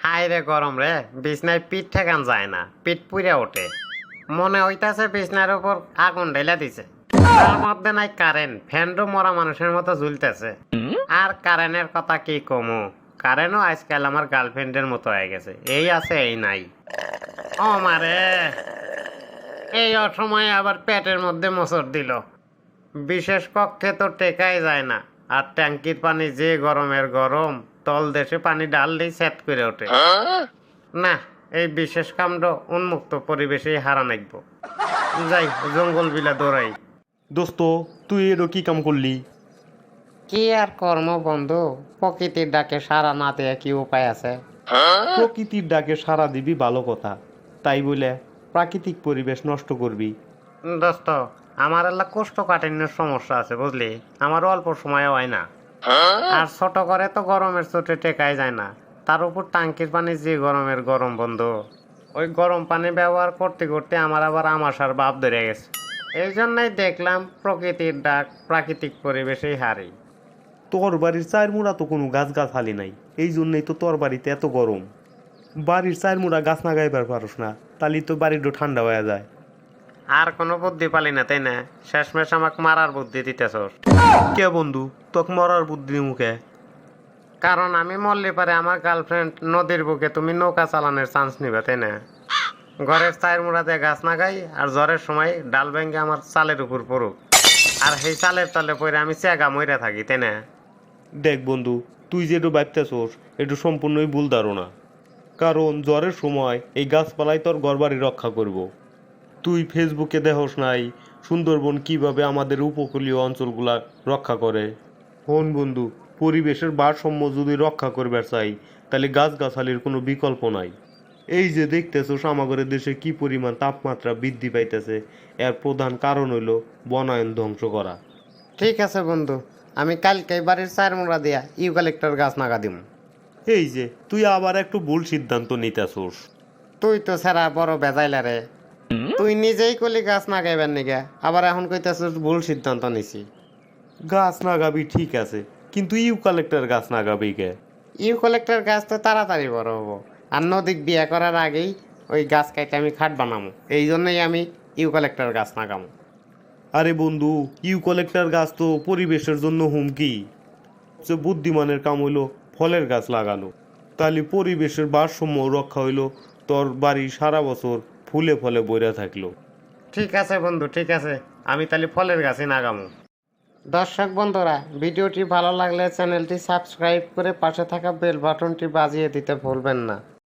হায় রে গরম রে, বিছনায় পিঠ ঠেকান যায় না, পিঠ পুড়ে ওঠে। মনে হইতাছে বিছনার উপর আগুন ঢেলে দিছে। তার মধ্যে নাই কারেন্ট, ফ্যানও মরা মানুষের মতো ঝুলতেছে। আর কারেন্টের কথা কি কমু, কারেন্টও আজকাল আমার গার্লফ্রেন্ডের মতো হয়ে গেছে, এই আছে এই নাই। ও মারে, এই অসময়ে আবার পেটের মধ্যে মোচড় দিল। বিশেষ কক্ষে তো টেকাই যায় না, আর ট্যাঙ্কির পানি যে গরমের গরম, তল দেশে পানি ডাললেই সেট করে ওঠে। না, এই বিশেষ কাণ্ড উন্মুক্ত পরিবেশেই হারা নাকব। যাই জঙ্গল বিলা দৌড়াই। দোস্ত, তুই এরও কি কাম করলি? কি আর কর্ম বন্ধু, প্রকৃতির ডাকে সারা না দেয়া কি উপায় আছে? প্রকৃতির ডাকে সাড়া দিবি ভালো কথা, তাই বলে প্রাকৃতিক পরিবেশ নষ্ট করবি? দোস্ত, আমার এলাকা কোষ্ঠকাঠিন্যের সমস্যা আছে বুঝলি, আমার অল্প সময় হয় না। আর ছোট করে তো গরমের চোটে টেকাই যায় না, তার উপর টাঙ্কির পানি যে গরমের গরম বন্ধু, ওই গরম পানি ব্যবহার করতে করতে আমার আবার আমাশার ভাব ধরে গেছে। এই জন্যই দেখলাম প্রকৃতির ডাক, প্রাকৃতিক পরিবেশেই হারি। তোর বাড়ির চার মুড়া তো কোনো গাছ গাছালি নাই, এই জন্যই তো তোর বাড়িতে এত গরম। বাড়ির চার মুড়া গাছ না গাইবার পারস না, তাহলে তো বাড়িটা ঠান্ডা হয়ে যায়। আর কোনো বুদ্ধি পালি না তাই না, শেষমেশ আমাকে মারার বুদ্ধি দিতেছস। কে বন্ধু, তোকে মরার বুদ্ধি মুখে? কারণ আমি মরলে পারে আমার গার্লফ্রেন্ড নদীর বুকে তুমি নৌকা চালানোর চান্স নিবে তাই না? ঘরের চায়ের মুড়াতে গাছ না গাই, আর জ্বরের সময় ডাল ভেঙে আমার চালের উপর পড়ুক, আর সেই চালের তলে পরে আমি চেগা মইরা থাকি তাই না? দেখ বন্ধু, তুই যেটু ভাবতেছোস একটু সম্পূর্ণই ভুল ধারণা। কারণ জ্বরের সময় এই গাছপালাই তোর ঘরবাড়ি রক্ষা করব। তুই ফেসবুকে দেখোস নাই সুন্দরবন কিভাবে আমাদের উপকূলীয় অঞ্চলগুলা রক্ষা করে? হন বন্ধু, পরিবেশের ভারসাম্য যদি রক্ষা করবার চাই, তাহলে গাছগাছালির কোনো বিকল্প নাই। এই যে দেখতেছোস আমাদের দেশে কি পরিমাণ তাপমাত্রা বৃদ্ধি পাইতেছে, এর প্রধান কারণ হইল বনায়ন ধ্বংস করা। ঠিক আছে বন্ধু, আমি কালকে বাড়ির চায়ের মুড়া দিয়া ইউক্যালিপ্টাস গাছ নাগা দিম। এই যে তুই আবার একটু ভুল সিদ্ধান্ত নিতেছোস। তুই তো ছাড়া বড় বেজাইলা রে, তুই নিজেই কলি গাছ নাগাইবার নিগা, আবার এখন কইতাছিস ভুল সিদ্ধান্ত নিছি। গাছ লাগাবি ঠিক আছে, কিন্তু ইউক্যালিপ্টাস গাছ লাগাবি কে? ইউক্যালিপ্টাস গাছ তো তাড়াতাড়ি বড় হবো, আর নদীক বিয়ে করার আগেই ওই গাছ কাইটে আমি খাট বানামো, এই জন্যই আমি ইউক্যালিপ্টাস গাছ নাগামো। আরে বন্ধু, ইউক্যালিপ্টাস গাছ তো পরিবেশের জন্য হুমকি। সবচেয়ে বুদ্ধিমানের কাম হইলো ফলের গাছ লাগানো, তাহলে পরিবেশের ভারসাম্য রক্ষা হইলো, তোর বাড়ি সারা বছর ফুলে ফলে বইরা থাকলো। ঠিক আছে বন্ধু, ঠিক আছে, আমি তাহলে ফলের গাছই নাগামো। দর্শক বন্ধুরা, ভিডিওটি ভালো লাগলে চ্যানেলটি সাবস্ক্রাইব করে পাশে থাকা বেল বাটনটি বাজিয়ে দিতে ভুলবেন না।